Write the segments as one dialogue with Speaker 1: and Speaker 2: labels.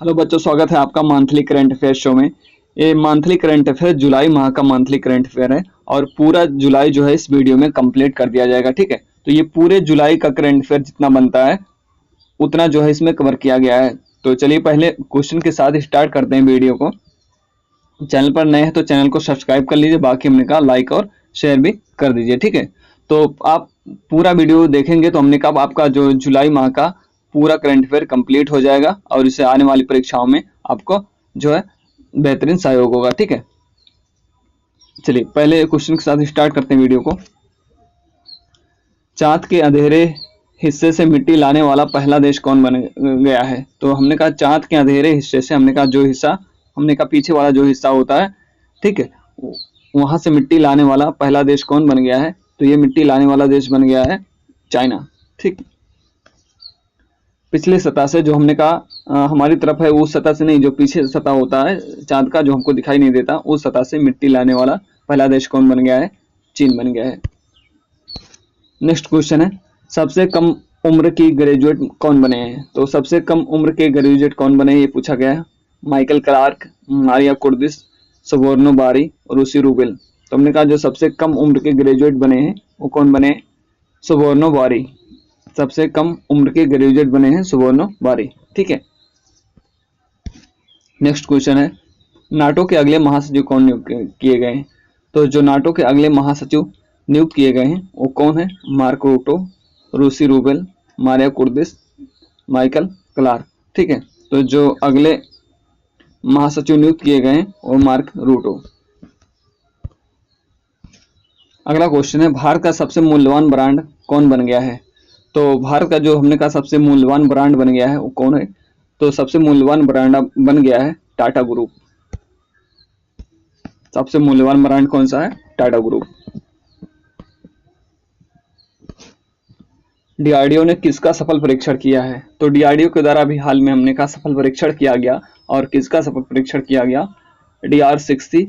Speaker 1: Hello बच्चों, स्वागत है आपका मंथली करंट अफेयर शो में। ये मंथली करंट अफेयर जुलाई माह का मंथली करंट अफेयर है और पूरा जुलाई जो है इस वीडियो में कंप्लीट कर दिया जाएगा। ठीक है, तो ये पूरे जुलाई का करंट अफेयर जितना बनता है उतना जो है इसमें कवर किया गया है। तो चलिए पहले क्वेश्चन के साथ स्टार्ट करते हैं वीडियो को। चैनल पर नए हैं तो चैनल को सब्सक्राइब कर लीजिए, बाकी हमने कहा लाइक और शेयर भी कर दीजिए। ठीक है, तो आप पूरा वीडियो देखेंगे तो हमने कहा आपका जो जुलाई माह का पूरा करंट अफेयर कंप्लीट हो जाएगा और इससे आने वाली परीक्षाओं में आपको जो है बेहतरीन सहयोग होगा। ठीक है, चलिए पहले क्वेश्चन के साथ स्टार्ट करते हैं वीडियो को। चांद के अंधेरे हिस्से से मिट्टी लाने वाला पहला देश कौन बन गया है? तो हमने कहा चांद के अंधेरे हिस्से से, हमने कहा जो हिस्सा, हमने कहा पीछे वाला जो हिस्सा होता है, ठीक है, वहां से मिट्टी लाने वाला पहला देश कौन बन गया है? तो ये मिट्टी लाने वाला देश बन गया है चाइना। ठीक, पिछले सतह से जो हमने कहा हमारी तरफ है उस सतह से नहीं, जो पीछे सतह होता है चांद का जो हमको दिखाई नहीं देता, उस सतह से मिट्टी लाने वाला पहला देश कौन बन गया है? चीन बन गया है। नेक्स्ट क्वेश्चन है, सबसे कम उम्र की ग्रेजुएट कौन बने हैं? तो सबसे कम उम्र के ग्रेजुएट कौन बने हैं ये पूछा गया है। माइकल क्लार्क, मारिया कुर्दिस, सवोर्नो बारी, रूसी रूबेल। तो हमने कहा जो सबसे कम उम्र के ग्रेजुएट बने हैं वो कौन बने? सवोर्नो बारी। सबसे कम उम्र के ग्रेजुएट बने हैं सवोर्नो बारी। ठीक है, नेक्स्ट क्वेश्चन है, नाटो के अगले महासचिव कौन नियुक्त किए गए हैं? तो जो नाटो के अगले महासचिव नियुक्त किए गए हैं वो कौन है? मार्क रूटो, रूसी Rubel, Maria Kurdish, Michael Clarke. ठीक है, तो जो अगले महासचिव नियुक्त किए गए हैं वो मार्क रूटो। अगला क्वेश्चन है, भारत का सबसे मूल्यवान ब्रांड कौन बन गया है? तो भारत का जो हमने कहा सबसे मूल्यवान ब्रांड बन गया है वो कौन है? तो सबसे मूल्यवान ब्रांड बन गया है टाटा ग्रुप। सबसे मूल्यवान ब्रांड कौन सा है? टाटा ग्रुप। डीआरडीओ ने किसका सफल परीक्षण किया है? तो डीआरडीओ के द्वारा अभी हाल में हमने कहा सफल परीक्षण किया गया, और किसका सफल परीक्षण किया गया? DR-60,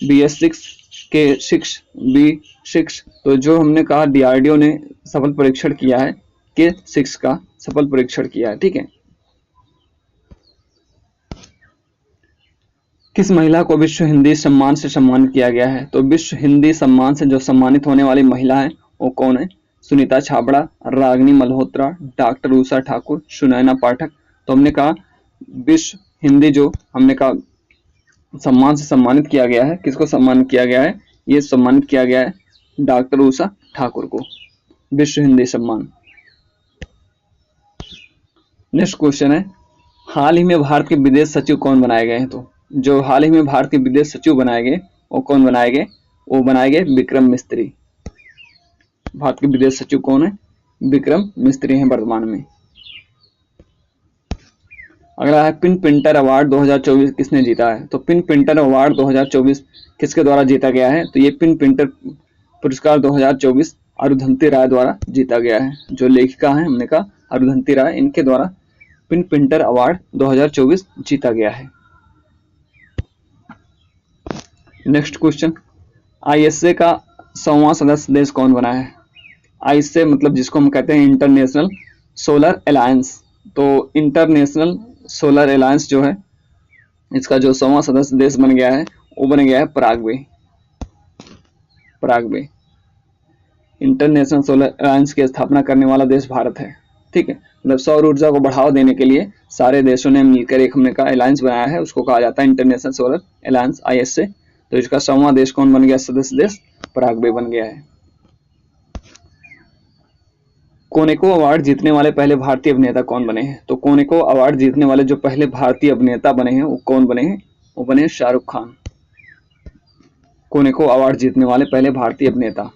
Speaker 1: BS-6 के 6 B-6। तो जो हमने कहा डीआरडीओ ने सफल परीक्षण किया है के 6 का सफल परीक्षण किया है। ठीक है, किस महिला को विश्व हिंदी सम्मान से सम्मानित किया गया है? तो विश्व हिंदी सम्मान से जो सम्मानित होने वाली महिला है वो कौन है? सुनीता छाबड़ा, रागिनी मल्होत्रा, डॉक्टर उषा ठाकुर, सुनैना पाठक। तो हमने कहा विश्व हिंदी जो हमने कहा सम्मान से सम्मानित किया गया है, किसको सम्मानित किया गया है? ये सम्मानित किया गया है डॉक्टर उषा ठाकुर को, विश्व हिंदी सम्मान। नेक्स्ट क्वेश्चन है, हाल ही में भारत के विदेश सचिव कौन बनाए गए हैं? तो जो हाल ही में भारत के विदेश सचिव बनाए गए वो कौन बनाए गए? वो बनाए गए विक्रम मिस्त्री। भारत के विदेश सचिव कौन है? विक्रम मिस्त्री हैं वर्तमान में। अगला है, पिन पिंटर अवार्ड 2024 किसने जीता है? तो पिन पिंटर अवार्ड 2024 किसके द्वारा जीता गया है? तो ये पिन पिंटर पुरस्कार 2024 अरुंधति राय द्वारा जीता गया है। जो लेखिका है हमने कहा अरुंधति राय, इनके द्वारा पिन पिंटर अवार्ड 2024 जीता गया है। नेक्स्ट क्वेश्चन, आईएसए का 100वां सदस्य देश कौन बना है? आईएसए मतलब जिसको हम कहते हैं इंटरनेशनल सोलर अलायंस। तो इंटरनेशनल सोलर अलायंस जो है इसका जो 100वां सदस्य देश बन गया है वो बन गया है Paraguay. Paraguay international solar alliance की स्थापना करने वाला देश भारत है। ठीक है, मतलब सौर ऊर्जा को बढ़ावा देने के लिए सारे देशों ने मिलकर एक हमने कहा अलायंस बनाया है, उसको कहा जाता है इंटरनेशनल सोलर अलायंस आईएसए। तो इसका 100वां देश कौन बन गया? सदस्य देश पराग्वे बन गया है। कोनेको अवार्ड जीतने वाले पहले भारतीय अभिनेता कौन बने हैं? तो कोनेको अवार्ड जीतने वाले जो पहले भारतीय अभिनेता बने हैं वो कौन बने हैं? वो बने हैं शाहरुख खान। कोनेको अवार्ड जीतने वाले पहले भारतीय अभिनेता।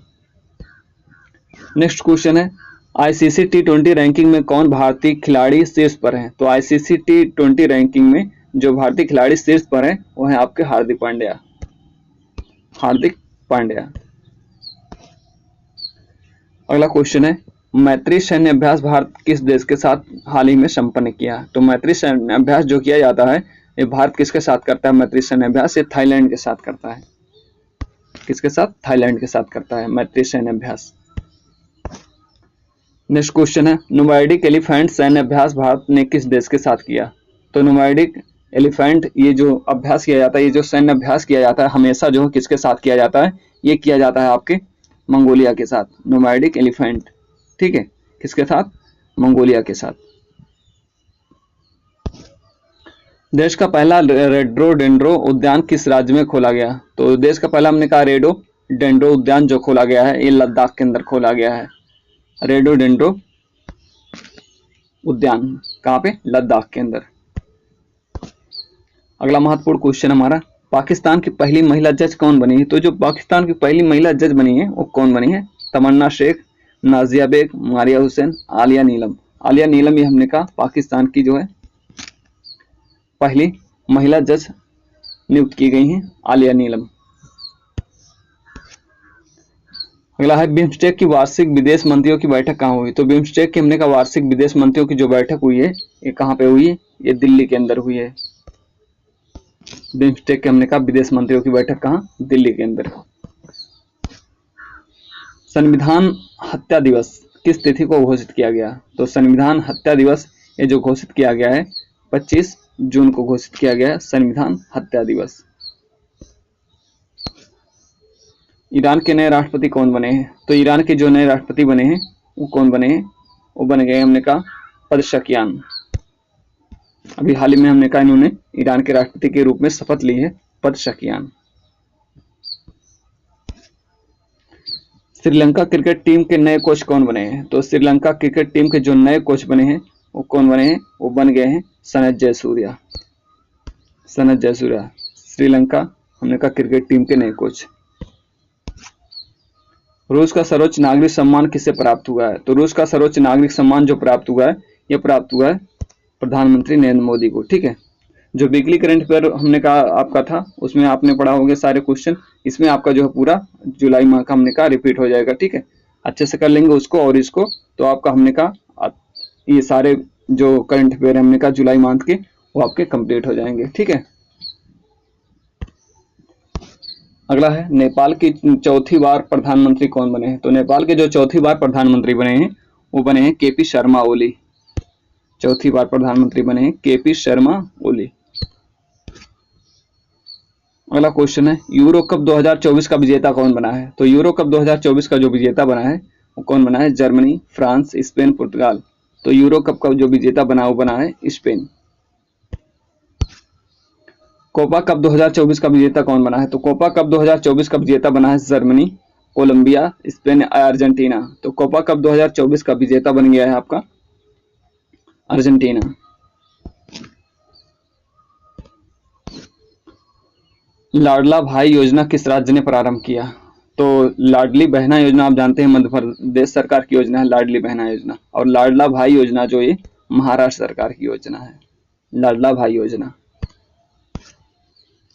Speaker 1: नेक्स्ट क्वेश्चन है, आईसीसी T20 रैंकिंग में कौन भारतीय खिलाड़ी शीर्ष पर है? तो आईसीसी T20 रैंकिंग में जो भारतीय खिलाड़ी शीर्ष पर है वो है आपके हार्दिक पांड्या। हार्दिक पांड्या। अगला क्वेश्चन है, मैत्री सैन्य अभ्यास भारत किस देश के साथ हाल ही में संपन्न किया? तो मैत्री सैन्य अभ्यास जो किया जाता है ये भारत किसके साथ करता है? मैत्री सैन्य अभ्यास ये थाईलैंड के साथ करता है। किसके साथ? थाईलैंड के साथ करता है मैत्री सैन्य अभ्यास। नेक्स्ट क्वेश्चन है, नोवाइडिक एलिफेंट सैन्य अभ्यास भारत ने किस देश के साथ किया? तो नोमैडिक एलिफेंट ये जो अभ्यास किया जाता है, ये जो सैन्य अभ्यास किया जाता है हमेशा जो है किसके साथ किया जाता है, ये किया जाता है आपके मंगोलिया के साथ, नोमैडिक एलिफेंट, ठीक है, किसके साथ, मंगोलिया के साथ। देश का पहला रेडोडेंड्रो उद्यान किस राज्य में खोला गया, तो देश का पहला हमने कहा रेडोडेंड्रो उद्यान जो खोला गया है ये लद्दाख के अंदर खोला गया है, रेडोडेंड्रो उद्यान कहाँ पे, लद्दाख के अंदर। अगला महत्वपूर्ण क्वेश्चन हमारा, पाकिस्तान की पहली महिला जज कौन बनी है, तो जो पाकिस्तान की पहली महिला जज बनी है वो कौन बनी है, तमन्ना शेख, नाजिया बेग, मारिया हुसैन, आलिया नीलम। आलिया नीलम ये हमने कहा पाकिस्तान की जो है पहली महिला जज नियुक्त की गई हैं, आलिया नीलम। अगला है बिम्स्टेक की वार्षिक विदेश मंत्रियों की बैठक कहाँ हुई, तो बिम्स्टेक की हमने कहा वार्षिक विदेश मंत्रियों की जो बैठक हुई है ये कहाँ पे हुई है, ये दिल्ली के अंदर हुई है। बिम्स्टेक के हमने कहा विदेश मंत्रियों की बैठक कहाँ, दिल्ली के अंदर। संविधान हत्या दिवस किस तिथि को घोषित किया गया, तो संविधान हत्या दिवस ये जो घोषित किया गया है 25 जून को घोषित किया गया है संविधान हत्या दिवस। ईरान के नए राष्ट्रपति कौन बने हैं, तो ईरान के जो नए राष्ट्रपति बने हैं वो कौन बने हैं, वो बन गए हमने कहा पज़ेश्कियान। अभी हाल ही में हमने कहा इन्होंने ईरान के राष्ट्रपति के रूप में शपथ ली है, पज़ेश्कियान। श्रीलंका क्रिकेट टीम के नए कोच कौन बने हैं, तो श्रीलंका क्रिकेट टीम के जो नए कोच बने हैं वो कौन बने हैं, वो बन गए हैं सनत जयसूर्या। सनत जयसूर्या श्रीलंका हमने कहा क्रिकेट टीम के नए कोच। रूस का सर्वोच्च नागरिक सम्मान किसे प्राप्त हुआ है, तो रूस का सर्वोच्च नागरिक सम्मान जो प्राप्त हुआ है ये प्राप्त हुआ है प्रधानमंत्री नरेंद्र मोदी को, ठीक है। जो वीकली करंट अफेयर हमने कहा आपका था उसमें आपने पढ़ा होंगे सारे क्वेश्चन, इसमें आपका जो है पूरा जुलाई माह का हमने कहा रिपीट हो जाएगा, ठीक है। अच्छे से कर लेंगे उसको और इसको, तो आपका हमने कहा ये सारे जो करंट अफेयर हमने कहा जुलाई मंथ के वो आपके कंप्लीट हो जाएंगे, ठीक है। अगला है नेपाल की चौथी बार प्रधानमंत्री कौन बने हैं, तो नेपाल के जो चौथी बार प्रधानमंत्री बने हैं वो बने हैं केपी शर्मा ओली। चौथी बार प्रधानमंत्री बने हैं केपी शर्मा ओली। अगला क्वेश्चन है यूरो कप 2024 का विजेता कौन बना है, तो यूरो कप 2024 का जो विजेता बना है वो कौन बना है, जर्मनी, फ्रांस, स्पेन, पुर्तगाल। तो यूरो कप का जो विजेता बना वो बना है स्पेन। कोपा कप 2024 का विजेता कौन बना है, तो कोपा कप 2024 का विजेता बना है जर्मनी, कोलंबिया, स्पेन, अर्जेंटीना। तो कोपा कप 2024 का विजेता बन गया है आपका अर्जेंटीना। लाडला भाई योजना किस राज्य ने प्रारंभ किया, तो लाडली बहना योजना आप जानते हैं मध्य प्रदेश सरकार की योजना है लाडली बहना योजना, और लाडला भाई योजना जो ये महाराष्ट्र सरकार की योजना है, लाडला भाई योजना।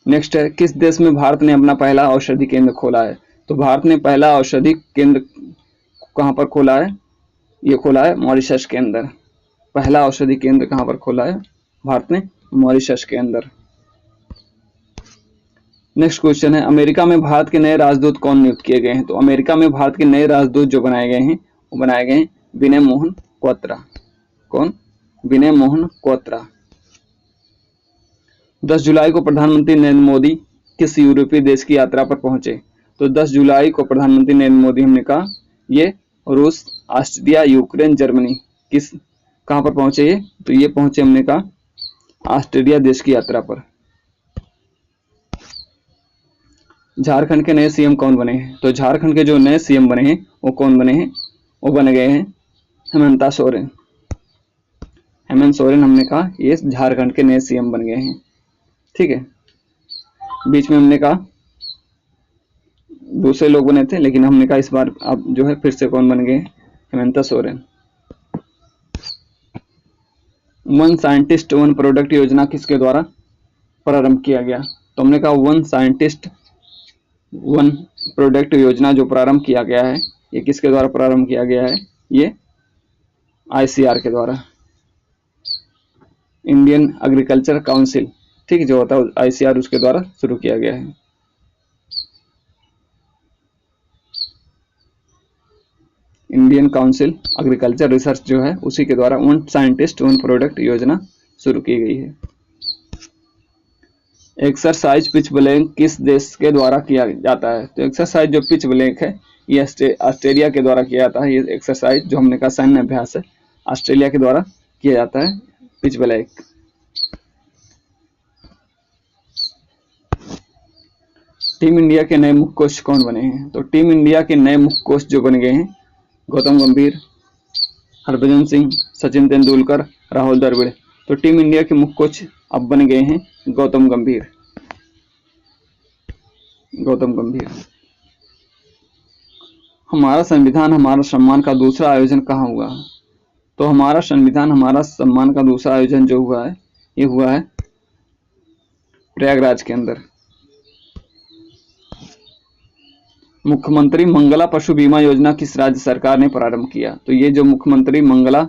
Speaker 1: नेक्स्ट है किस देश में भारत ने अपना पहला औषधि केंद्र खोला है, तो भारत ने पहला औषधि केंद्र कहां पर खोला है, ये खोला है मॉरिशस के अंदर। पहला औषधि केंद्र कहां पर खोला है भारत ने, मॉरिशस के अंदर। नेक्स्ट क्वेश्चन है अमेरिका में भारत के नए राजदूत कौन नियुक्त किए गए हैं, तो अमेरिका में भारत के नए राजदूत जो बनाए गए हैं वो बनाए गए हैं विनय मोहन क्वात्रा। कौन, विनय मोहन क्वात्रा। 10 जुलाई को प्रधानमंत्री नरेंद्र मोदी किस यूरोपीय देश की यात्रा पर पहुंचे, तो 10 जुलाई को प्रधानमंत्री नरेंद्र मोदी हमने कहा ये रूस, ऑस्ट्रिया, यूक्रेन, जर्मनी किस कहां पर पहुंचे ये, तो ये पहुंचे हमने कहा ऑस्ट्रेलिया देश की यात्रा पर। झारखंड के नए सीएम कौन बने हैं, तो झारखंड के जो नए सीएम बने हैं वो कौन बने हैं, वो बन गए हैं हेमंत सोरेन। हेमंत सोरेन हमने कहा ये झारखंड के नए सीएम बन गए हैं, ठीक है। बीच में हमने कहा दूसरे लोग बने थे लेकिन हमने कहा इस बार अब जो है फिर से कौन बन गए, Hemant Soren. One scientist one product योजना किसके द्वारा प्रारंभ किया गया, तो हमने कहा वन साइंटिस्ट वन प्रोडक्ट योजना जो प्रारंभ किया गया है ये किसके द्वारा प्रारंभ किया गया है, ये आईसीआर के द्वारा, इंडियन एग्रीकल्चर काउंसिल, ठीक, जो होता है आईसीआर उसके द्वारा शुरू किया गया है। इंडियन काउंसिल एग्रीकल्चर रिसर्च जो है उसी के द्वारा वन साइंटिस्ट वन प्रोडक्ट योजना शुरू की गई है। एक्सरसाइज पिच ब्लैंक किस देश के द्वारा किया जाता है? तो एक्सरसाइज जो पिच ब्लैंक है ये ऑस्ट्रेलिया के द्वारा किया जाता है। ये एक्सरसाइज जो हमने कहा सैन्य अभ्यास है, ऑस्ट्रेलिया के द्वारा किया जाता है पिच ब्लैंक। टीम इंडिया के नए मुख्य कोच कौन बने हैं? तो टीम इंडिया के नए मुख्य कोच जो बन गए हैं, गौतम गंभीर, हरभजन सिंह, सचिन तेंदुलकर, राहुल द्रविड़। तो टीम इंडिया के मुख्य कोच अब बन गए हैं गौतम गंभीर। हमारा संविधान हमारा सम्मान का दूसरा आयोजन कहाँ हुआ? तो हमारा संविधान हमारा सम्मान का दूसरा आयोजन जो हुआ है, ये हुआ है प्रयागराज के अंदर। मुख्यमंत्री मंगला पशु बीमा योजना किस राज्य सरकार ने प्रारंभ किया? तो ये जो मुख्यमंत्री मंगला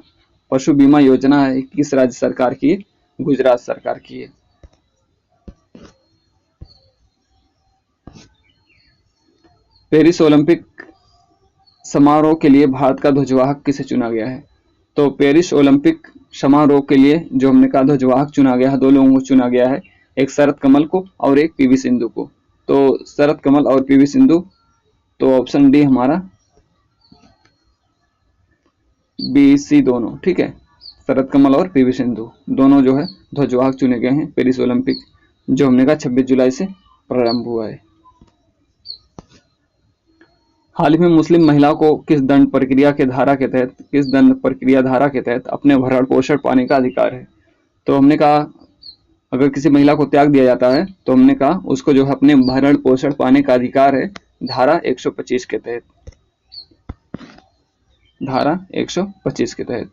Speaker 1: पशु बीमा योजना है किस राज्य सरकार की है? गुजरात सरकार की है। पेरिस ओलंपिक समारोह के लिए भारत का ध्वजवाहक किसे चुना गया है? तो पेरिस ओलंपिक समारोह के लिए जो हमने कहा ध्वजवाहक चुना गया है, दो लोगों को चुना गया है, एक शरद कमल को और एक पीवी सिंधु को। तो शरद कमल और पीवी सिंधु, तो ऑप्शन डी हमारा बी सी दोनों, ठीक है। शरद कमल और पीवी सिंधु दोनों जो है ध्वजवाहक चुने गए हैं पेरिस ओलंपिक, जो हमने कहा 26 जुलाई से प्रारंभ हुआ है। हाल ही में मुस्लिम महिलाओं को किस दंड प्रक्रिया धारा के तहत अपने भरण पोषण पाने का अधिकार है? तो हमने कहा अगर किसी महिला को त्याग दिया जाता है तो हमने कहा उसको जो है अपने भरण पोषण पाने का अधिकार है धारा 125 के तहत। धारा 125 के तहत।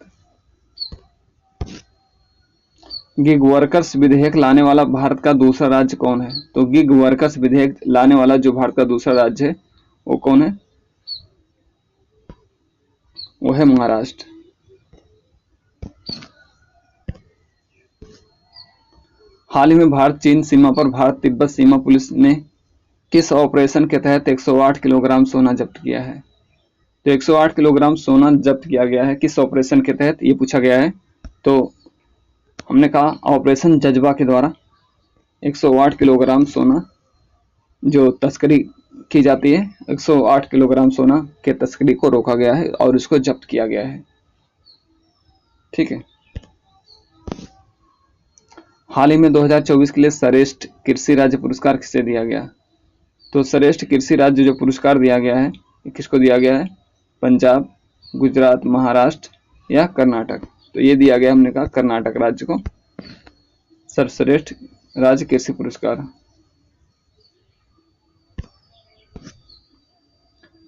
Speaker 1: गिग वर्कर्स विधेयक लाने वाला भारत का दूसरा राज्य कौन है? तो गिग वर्कर्स विधेयक लाने वाला जो भारत का दूसरा राज्य है वो कौन है? वो है महाराष्ट्र। हाल ही में भारत चीन सीमा पर भारत तिब्बत सीमा पुलिस ने किस ऑपरेशन के तहत 108 किलोग्राम सोना जब्त किया है? तो 108 किलोग्राम सोना जब्त किया गया है किस ऑपरेशन के तहत, ये पूछा गया है। तो हमने कहा ऑपरेशन जज्बा के द्वारा 108 किलोग्राम सोना जो तस्करी की जाती है, 108 किलोग्राम सोना के तस्करी को रोका गया है और इसको जब्त किया गया है, ठीक है। हाल ही में 2024 के लिए श्रेष्ठ कृषि राज्य पुरस्कार किसे दिया गया? तो श्रेष्ठ कृषि राज्य जो पुरस्कार दिया गया है किसको दिया गया है? पंजाब, गुजरात, महाराष्ट्र या कर्नाटक। तो ये दिया गया हमने कहा कर्नाटक राज्य को सर्वश्रेष्ठ राज्य कृषि पुरस्कार।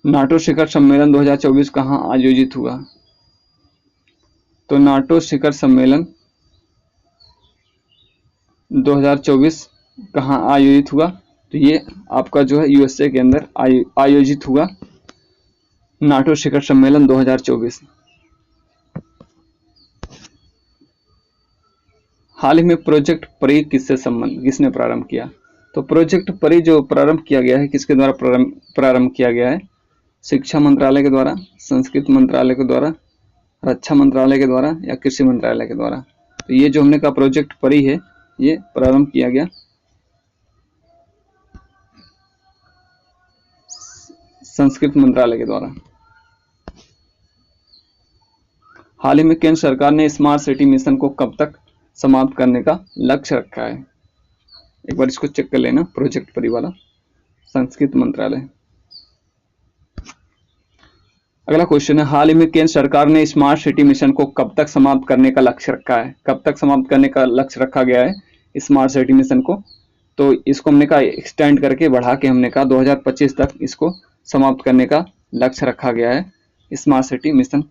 Speaker 1: नाटो शिखर सम्मेलन 2024 कहाँ आयोजित हुआ? तो नाटो शिखर सम्मेलन 2024 कहाँ आयोजित हुआ? तो ये आपका जो है यूएसए के अंदर आयोजित हुआ नाटो शिखर सम्मेलन 2024। हाल ही में प्रोजेक्ट परी किसने प्रारंभ किया? तो प्रोजेक्ट परी जो प्रारंभ किया गया है किसके द्वारा प्रारंभ किया गया है? शिक्षा मंत्रालय के द्वारा, संस्कृति मंत्रालय के द्वारा, रक्षा मंत्रालय के द्वारा या कृषि मंत्रालय के द्वारा। तो ये जो हमने कहा प्रोजेक्ट परी है ये प्रारंभ किया गया संस्कृति मंत्रालय के द्वारा। हाल ही में केंद्र सरकार ने स्मार्ट सिटी मिशन को कब तक समाप्त करने का लक्ष्य रखा है? एक बार इसको चेक कर लेना, प्रोजेक्ट परी वाला संस्कृति मंत्रालय। अगला क्वेश्चन है, हाल ही में केंद्र सरकार ने स्मार्ट सिटी मिशन को कब तक समाप्त करने का लक्ष्य रखा है? कब तक समाप्त करने का लक्ष्य रखा गया है स्मार्ट सिटी मिशन को? तो इसको हमने कहा एक्सटेंड करके बढ़ा के हमने कहा 2025 तक इसको समाप्त करने का लक्ष्य रखा गया है। स्मार्ट सिटी मिशन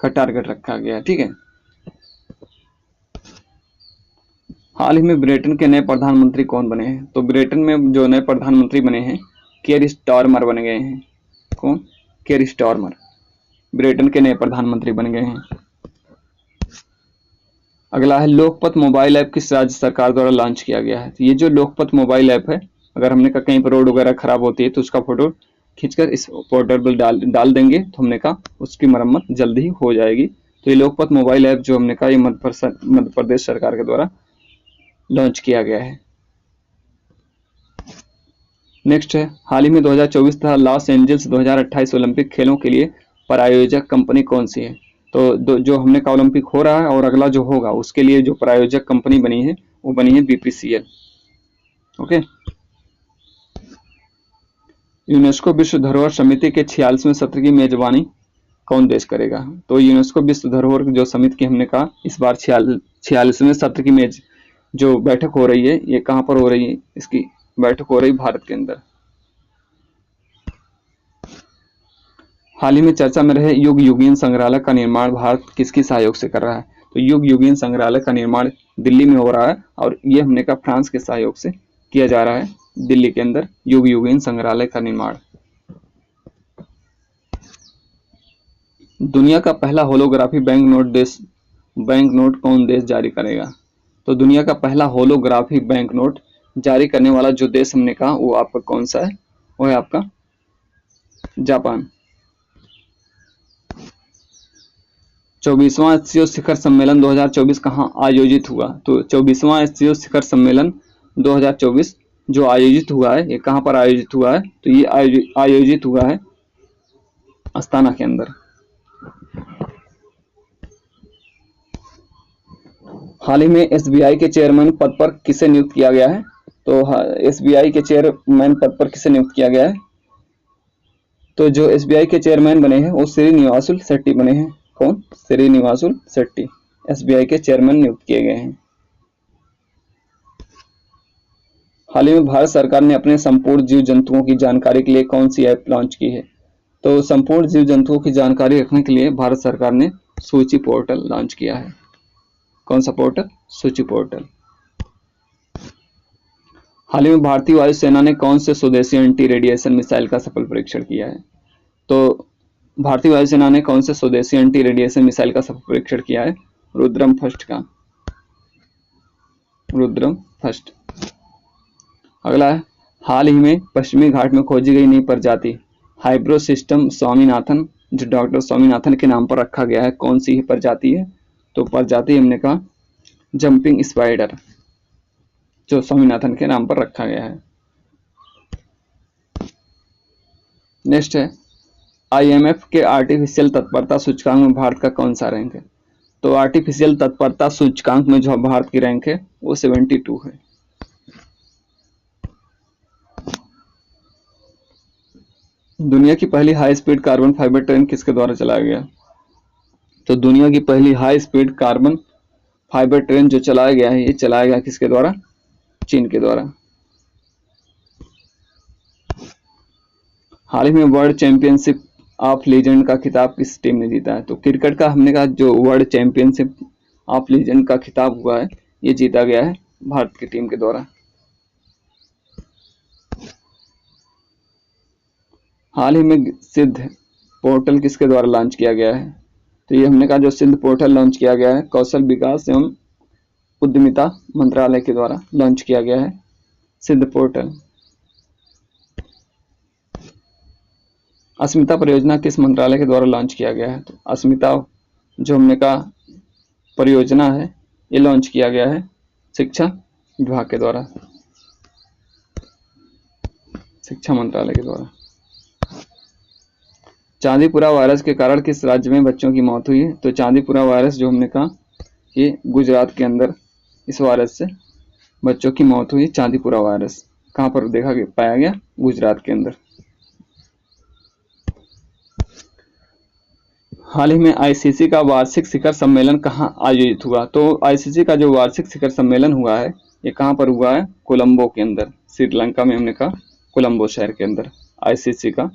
Speaker 1: का टारगेट रखा गया है, ठीक है। हाल ही में ब्रिटेन के नए प्रधानमंत्री कौन बने हैं? तो ब्रिटेन में जो नए प्रधानमंत्री बने हैं केयर स्टारमर बन गए हैं। कौन? केयर स्टारमर ब्रिटेन के नए प्रधानमंत्री बन गए हैं। अगला है, लोकपथ मोबाइल ऐप किस राज्य सरकार द्वारा लॉन्च किया गया है? तो ये जो लोकपथ मोबाइल ऐप है, अगर हमने कहा कहीं पर रोड वगैरह खराब होती है तो उसका फोटो खींचकर इस पोर्टल पर डाल देंगे तो हमने कहा उसकी मरम्मत जल्दी ही हो जाएगी। तो ये लोकपथ मोबाइल ऐप जो हमने कहा ये मध्य प्रदेश सरकार के द्वारा लॉन्च किया गया है। नेक्स्ट है, हाल ही में 2024 तथा लॉस एंजल्स 2028 ओलंपिक खेलों के लिए प्रायोजक कंपनी कौन सी है? तो जो हमने कहा ओलंपिक हो रहा है और अगला जो होगा उसके लिए जो प्रायोजक कंपनी बनी है वो बनी है BPCL। ओके। यूनेस्को विश्व धरोहर समिति के 46वें सत्र की मेजबानी कौन देश करेगा? तो यूनेस्को विश्व धरोहर जो समिति की हमने कहा इस बार 46वें सत्र की जो बैठक हो रही है ये कहाँ पर हो रही है? इसकी बैठक हो रही भारत के अंदर। हाल ही में चर्चा में रहे युग युगीन संग्रहालय का निर्माण भारत किसकी सहयोग से कर रहा है? तो युग युगीन संग्रहालय का निर्माण दिल्ली में हो रहा है और ये हमने कहा फ्रांस के सहयोग से किया जा रहा है। दिल्ली के अंदर युग युगीन संग्रहालय का निर्माण। दुनिया का पहला होलोग्राफी बैंक नोट कौन देश जारी करेगा? तो दुनिया का पहला होलोग्राफी बैंक नोट जारी करने वाला जो देश हमने कहा वो आपका कौन सा है? वो है आपका जापान। 24वां एससीओ शिखर सम्मेलन 2024 कहाँ आयोजित हुआ? तो 24वां एससीओ शिखर सम्मेलन 2024 जो आयोजित हुआ है ये कहाँ पर आयोजित हुआ है? तो ये आयोजित हुआ है अस्ताना के अंदर। हाल ही में SBI के चेयरमैन पद पर किसे नियुक्त किया गया है? तो SBI के चेयरमैन पद पर किसे नियुक्त किया गया है? तो जो SBI के चेयरमैन बने हैं वो श्रीनिवासुल शेट्टी बने हैं। कौन? श्रीनिवासुल शेट्टी SBI के चेयरमैन नियुक्त किए गए हैं। हाल ही में भारत सरकार ने अपने संपूर्ण जीव जंतुओं की जानकारी के लिए कौन सी ऐप लॉन्च की है? तो संपूर्ण जीव जंतुओं की जानकारी रखने के लिए भारत सरकार ने सूची पोर्टल लॉन्च किया है। कौन सा पोर्टल? सूची पोर्टल। हाल ही में भारतीय वायुसेना ने कौन से स्वदेशी एंटी रेडिएशन मिसाइल का सफल परीक्षण किया है? तो भारतीय वायुसेना ने कौन से स्वदेशी एंटी रेडिएशन मिसाइल का सफल परीक्षण किया है? रुद्रम फर्स्ट का। रुद्रम फर्स्ट। अगला है, हाल ही में पश्चिमी घाट में खोजी गई नई प्रजाति हाइब्रोसिस्टम स्वामीनाथन जो डॉक्टर स्वामीनाथन के नाम पर रखा गया है, कौन सी प्रजाति है? तो प्रजाति हमने कहा जंपिंग स्पाइडर जो स्वामीनाथन के नाम पर रखा गया है। नेक्स्ट है, IMF के आर्टिफिशियल तत्परता सूचकांक में भारत का कौन सा रैंक है? तो आर्टिफिशियल तत्परता सूचकांक में जो भारत की रैंक है वो 72 है। दुनिया की पहली high speed carbon fibre train किसके द्वारा चलाया गया? तो दुनिया की पहली high speed carbon fibre train जो चलाया गया है ये चलाया गया किसके द्वारा? चीन के द्वारा। हाल ही में वर्ल्ड चैंपियनशिप ऑफ लीजेंड का खिताब किस टीम ने जीता है? तो क्रिकेट का हमने कहा जो वर्ल्ड चैंपियनशिप ऑफ लीजेंड का खिताब हुआ है ये जीता गया है भारत की टीम के द्वारा। हाल ही में सिद्ध पोर्टल किसके द्वारा लॉन्च किया गया है? तो ये हमने कहा जो सिद्ध पोर्टल लॉन्च किया गया है कौशल विकास एवं उद्यमिता मंत्रालय के द्वारा लॉन्च किया गया है सिद्ध पोर्टल। अस्मिता परियोजना किस मंत्रालय के द्वारा लॉन्च किया गया है? तो अस्मिता जो हमने कहा परियोजना है ये लॉन्च किया गया है शिक्षा विभाग के द्वारा, शिक्षा मंत्रालय के द्वारा। चांदीपुरा वायरस के कारण किस राज्य में बच्चों की मौत हुई है? तो चांदीपुरा वायरस जो हमने कहा ये गुजरात के अंदर इस वायरस से बच्चों की मौत हुई। चांदीपुरा वायरस कहाँ पर पाया गया? गुजरात के अंदर। हाल ही में ICC का वार्षिक शिखर सम्मेलन कहाँ आयोजित हुआ? तो ICC का जो वार्षिक शिखर सम्मेलन हुआ है ये कहाँ पर हुआ है? कोलंबो के अंदर, श्रीलंका में हमने कहा कोलंबो शहर के अंदर ICC का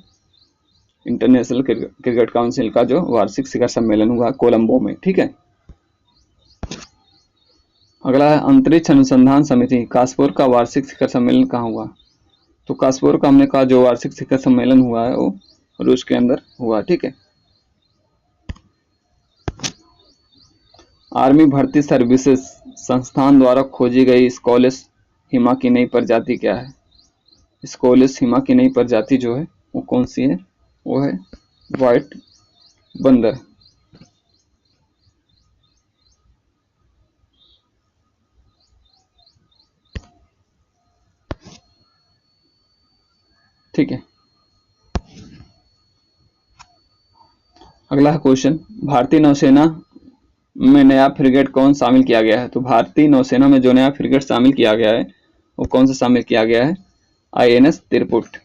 Speaker 1: इंटरनेशनल क्रिकेट काउंसिल का जो वार्षिक शिखर सम्मेलन हुआ कोलंबो में। ठीक है। अगला है, अंतरिक्ष अनुसंधान समिति कासपुर का वार्षिक शिखर सम्मेलन कहाँ हुआ? तो कासपुर का हमने कहा जो वार्षिक शिखर सम्मेलन हुआ है वो रूस के अंदर हुआ। ठीक है। आर्मी भर्ती सर्विसेज संस्थान द्वारा खोजी गई स्कोलेस हिमा की नई प्रजाति क्या है? स्कोलेस हिमा की नई प्रजाति जो है वो कौन सी है? वो है व्हाइट बंदर। ठीक है। अगला है क्वेश्चन, भारतीय नौसेना में नया फ्रिगेट कौन शामिल किया गया है? तो भारतीय नौसेना में जो नया फ्रिगेट शामिल किया गया है वो कौन सा शामिल किया गया है? INS तिरपुट।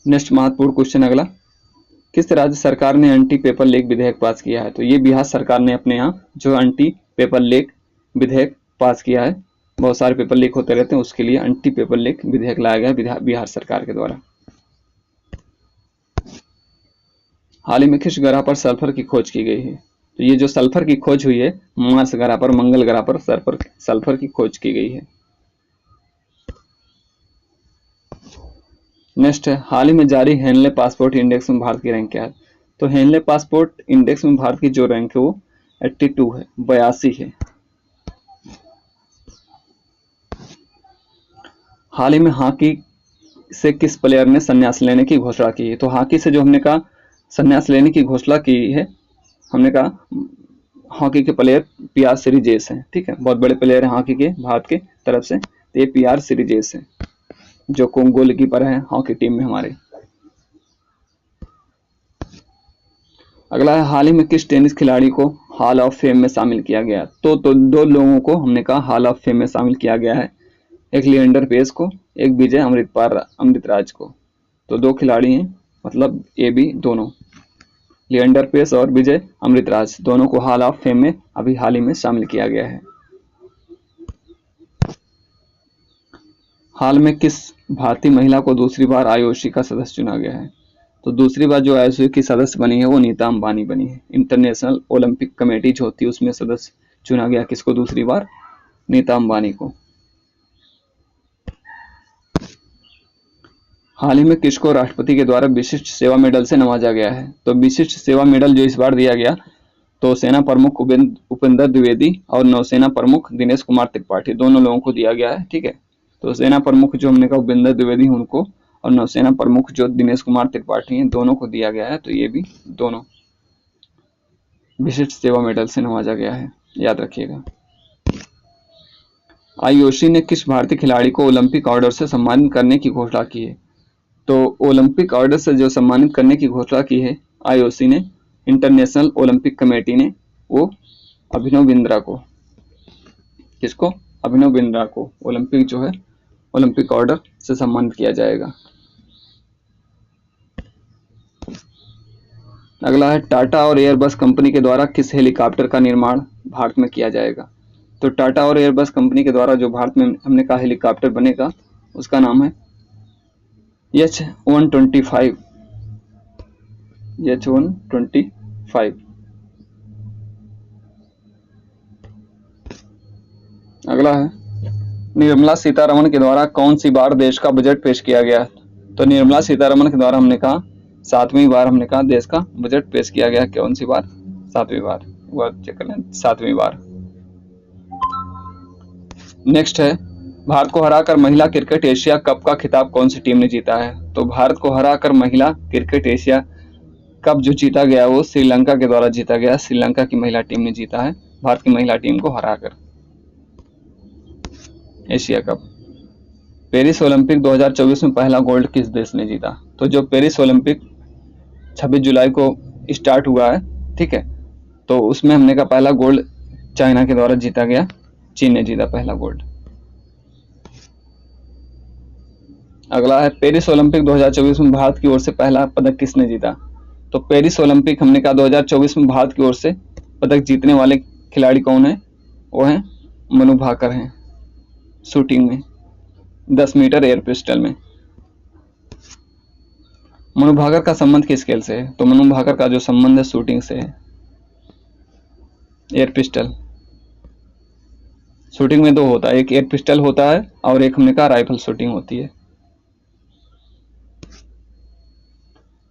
Speaker 1: नेक्स्ट महत्वपूर्ण क्वेश्चन अगला, किस राज्य सरकार ने एंटी पेपर लीक विधेयक पास किया है? तो ये बिहार सरकार ने अपने यहाँ जो एंटी पेपर लीक विधेयक पास किया है, बहुत सारे पेपर लीक होते रहते हैं, उसके लिए एंटी पेपर लीक विधेयक लाया गया है बिहार सरकार के द्वारा। हाल ही में किस ग्रह पर सल्फर की खोज की गई है? तो ये जो सल्फर की खोज हुई है, मार्स ग्रह पर, मंगल ग्रह पर सल्फर की खोज की गई है। नेक्स्ट है, हाल ही में जारी हेनले पासपोर्ट इंडेक्स में भारत की रैंक क्या है? तो हेनले पासपोर्ट इंडेक्स में भारत की जो रैंक है वो 82 है, 82 है। हाल ही में हॉकी से किस प्लेयर ने संन्यास लेने की घोषणा की है? तो हॉकी से जो हमने कहा संन्यास लेने की घोषणा की है, हमने कहा हॉकी के प्लेयर PR सीरीजेस हैं, ठीक है, बहुत बड़े प्लेयर हैं हॉकी के भारत के तरफ से, तो ये PR सीरीजेस हैं जो गोलकीपर है हॉकी टीम में हमारे। अगला है, हाल ही में किस टेनिस खिलाड़ी को हॉल ऑफ फेम में शामिल किया गया? तो दो लोगों को हमने कहा हॉल ऑफ फेम में शामिल किया गया है, एक लिएंडर पेस को, एक विजय अमृतराज को। तो दो खिलाड़ी हैं, मतलब ये भी दोनों, लिएंडर पेस और विजय अमृतराज, दोनों को हॉल ऑफ फेम में अभी हाल ही में शामिल किया गया है। हाल में किस भारतीय महिला को दूसरी बार IOC का सदस्य चुना गया है? तो दूसरी बार जो IOC की सदस्य बनी है वो नीता अंबानी बनी है। इंटरनेशनल ओलंपिक कमेटी जो होती है उसमें सदस्य चुना गया किसको दूसरी बार? नीता अंबानी को। हाल ही में किसको राष्ट्रपति के द्वारा विशिष्ट सेवा मेडल से नवाजा गया है? तो विशिष्ट सेवा मेडल जो इस बार दिया गया तो सेना प्रमुख उपेंद्र द्विवेदी और नौसेना प्रमुख दिनेश कुमार त्रिपाठी, दोनों लोगों को दिया गया है, ठीक है। तो सेना प्रमुख जो हमने कहा उपेंद्र द्विवेदी उनको, और नौसेना प्रमुख जो दिनेश कुमार त्रिपाठी हैं, दोनों को दिया गया है। तो ये भी दोनों विशिष्ट सेवा मेडल से नवाजा गया है, याद रखिएगा। IOC ने किस भारतीय खिलाड़ी को ओलंपिक ऑर्डर से सम्मानित करने की घोषणा की है? तो ओलंपिक ऑर्डर से जो सम्मानित करने की घोषणा की है IOC ने, इंटरनेशनल ओलंपिक कमेटी ने, वो अभिनव बिंद्रा को। किसको? अभिनव बिंद्रा को ओलंपिक जो है ओलंपिक ऑर्डर से सम्मानित किया जाएगा। अगला है, टाटा और एयरबस कंपनी के द्वारा किस हेलीकॉप्टर का निर्माण भारत में किया जाएगा? तो टाटा और एयरबस कंपनी के द्वारा जो भारत में हमने कहा हेलीकॉप्टर बनेगा उसका नाम है H-125। H-125। अगला है, निर्मला सीतारमण के द्वारा कौन सी बार देश का बजट पेश किया गया? तो निर्मला सीतारमण के द्वारा हमने कहा 7वीं बार हमने कहा देश का बजट पेश किया गया। कौन सी बार? 7वीं बार, चेक कर लें, 7वीं बार। नेक्स्ट है, भारत को हराकर महिला क्रिकेट एशिया कप का खिताब कौन सी टीम ने जीता है? तो भारत को हराकर महिला क्रिकेट एशिया कप जो जीता गया वो श्रीलंका के द्वारा जीता गया। श्रीलंका की महिला टीम ने जीता है भारत की महिला टीम को हराकर एशिया कप। पेरिस ओलंपिक 2024 में पहला गोल्ड किस देश ने जीता? तो जो पेरिस ओलंपिक 26 जुलाई को स्टार्ट हुआ है, ठीक है, तो उसमें हमने का पहला गोल्ड चाइना के द्वारा जीता गया, चीन ने जीता पहला गोल्ड। अगला है, पेरिस ओलंपिक 2024 में भारत की ओर से पहला पदक किसने जीता? तो पेरिस ओलंपिक हमने कहा 2024 में भारत की ओर से पदक जीतने वाले खिलाड़ी कौन है? वो हैं मनु भाकर हैं, शूटिंग में 10 मीटर एयर पिस्टल में। मनु भाकर का संबंध किस खेल से है? तो मनु भाकर का जो संबंध है शूटिंग से है, एयर पिस्टल। शूटिंग में दो होता है, एक एयर पिस्टल होता है और एक हमने कहा राइफल शूटिंग होती है।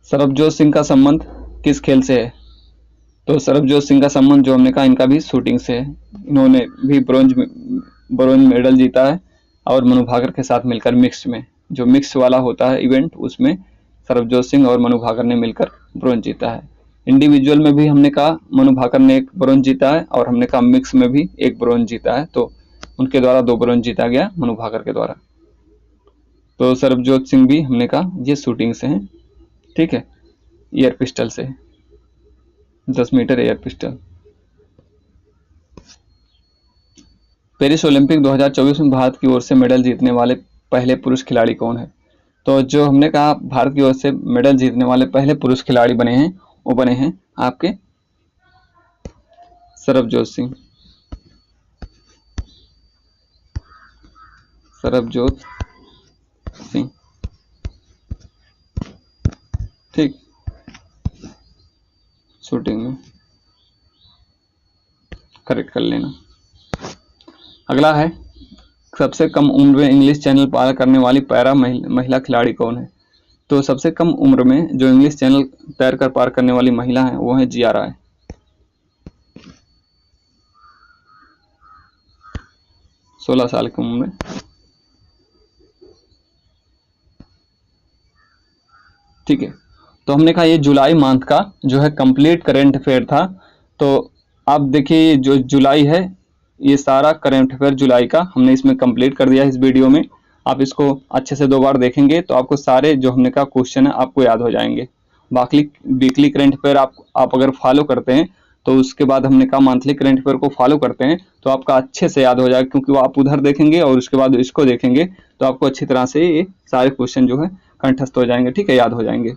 Speaker 1: सरबजोत सिंह का संबंध किस खेल से है? तो सरबजोत सिंह का संबंध जो हमने कहा इनका भी शूटिंग से है, इन्होंने भी ब्रोंज मेडल जीता है और मनु भाकर के साथ मिलकर मिक्स में, जो मिक्स वाला होता है इवेंट, उसमें सरबजोत सिंह और मनु भाकर ने मिलकर ब्रोंज जीता है। इंडिविजुअल में भी हमने कहा मनु भाकर ने एक ब्रोंज जीता है और हमने कहा मिक्स में भी एक ब्रोंज जीता है, तो उनके द्वारा 2 ब्रोंज जीता गया मनु भाकर के द्वारा। तो सरबजोत सिंह भी हमने कहा ये शूटिंग से हैं, ठीक है, एयर पिस्टल से, 10 metre air pistol. Paris Olympic 2024 में भारत की ओर से मेडल जीतने वाले पहले पुरुष खिलाड़ी कौन है? तो जो हमने कहा भारत की ओर से मेडल जीतने वाले पहले पुरुष खिलाड़ी बने हैं, वो बने हैं आपके सरबजोत सिंह, सरबजोत सिंह, ठीक, शूटिंग में करेक्ट कर लेना। अगला है सबसे कम उम्र में इंग्लिश चैनल पार करने वाली पैरा महिला खिलाड़ी कौन है? तो सबसे कम उम्र में जो इंग्लिश चैनल तैर कर पार करने वाली महिला है वो है जिया राय, 16 साल की उम्र में। ठीक है, तो हमने कहा ये जुलाई मंथ का जो है कंप्लीट करंट अफेयर था। तो आप देखिए जो जुलाई है ये सारा करंट अफेयर जुलाई का हमने इसमें कंप्लीट कर दिया इस वीडियो में। आप इसको अच्छे से 2 बार देखेंगे तो आपको सारे जो हमने कहा क्वेश्चन है आपको याद हो जाएंगे। बाकी वीकली करंट अफेयर आप अगर फॉलो करते हैं तो उसके बाद हमने कहा मंथली करंट अफेयर को फॉलो करते हैं तो आपका अच्छे से याद हो जाएगा, क्योंकि वो आप उधर देखेंगे और उसके बाद इसको देखेंगे तो आपको अच्छी तरह से ये सारे क्वेश्चन जो है कंठस्थ हो जाएंगे, ठीक है, याद हो जाएंगे।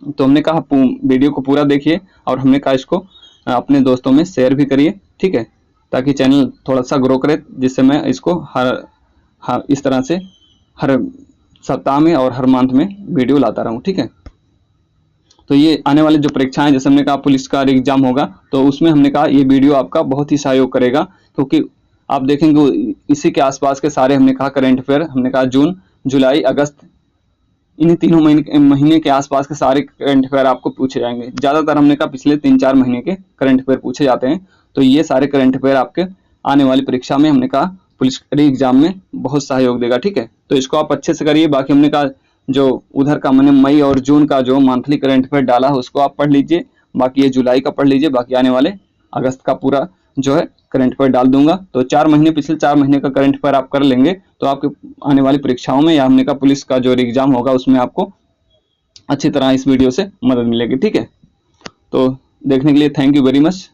Speaker 1: तो हमने कहा वीडियो को पूरा देखिए और हमने कहा इसको अपने दोस्तों में शेयर भी करिए, ठीक है, ताकि चैनल थोड़ा सा ग्रो करे, जिससे मैं इसको हर इस तरह से हर सप्ताह में और हर मंथ में वीडियो लाता रहूं, ठीक है। तो ये आने वाले जो परीक्षाएं जैसे हमने कहा पुलिस का एग्जाम होगा तो उसमें हमने कहा ये वीडियो आपका बहुत ही सहयोग करेगा, क्योंकि आप देखेंगे इसी के आसपास के सारे हमने कहा करंट अफेयर, हमने कहा जून जुलाई अगस्त इन्हीं तीनों महीने के आसपास के सारे करंट अफेयर आपको पूछे जाएंगे। ज़्यादातर हमने कहा पिछले 3-4 महीने के करंट अफेयर पूछे जाते हैं। तो ये सारे करंट अफेयर आपके आने वाली परीक्षा में हमने कहा पुलिस एग्जाम में बहुत सहयोग देगा, ठीक है। तो इसको आप अच्छे से करिए। बाकी हमने कहा जो उधर का मैंने मई और जून का जो मंथली करंट अफेयर डाला है उसको आप पढ़ लीजिए, बाकी ये जुलाई का पढ़ लीजिए, बाकी आने वाले अगस्त का पूरा जो है करंट अफेयर डाल दूंगा। तो 4 महीने पिछले 4 महीने का करंट अफेयर आप कर लेंगे तो आपके आने वाली परीक्षाओं में या हमने कहा पुलिस का जो एग्जाम होगा उसमें आपको अच्छी तरह इस वीडियो से मदद मिलेगी, ठीक है। तो देखने के लिए थैंक यू वेरी मच।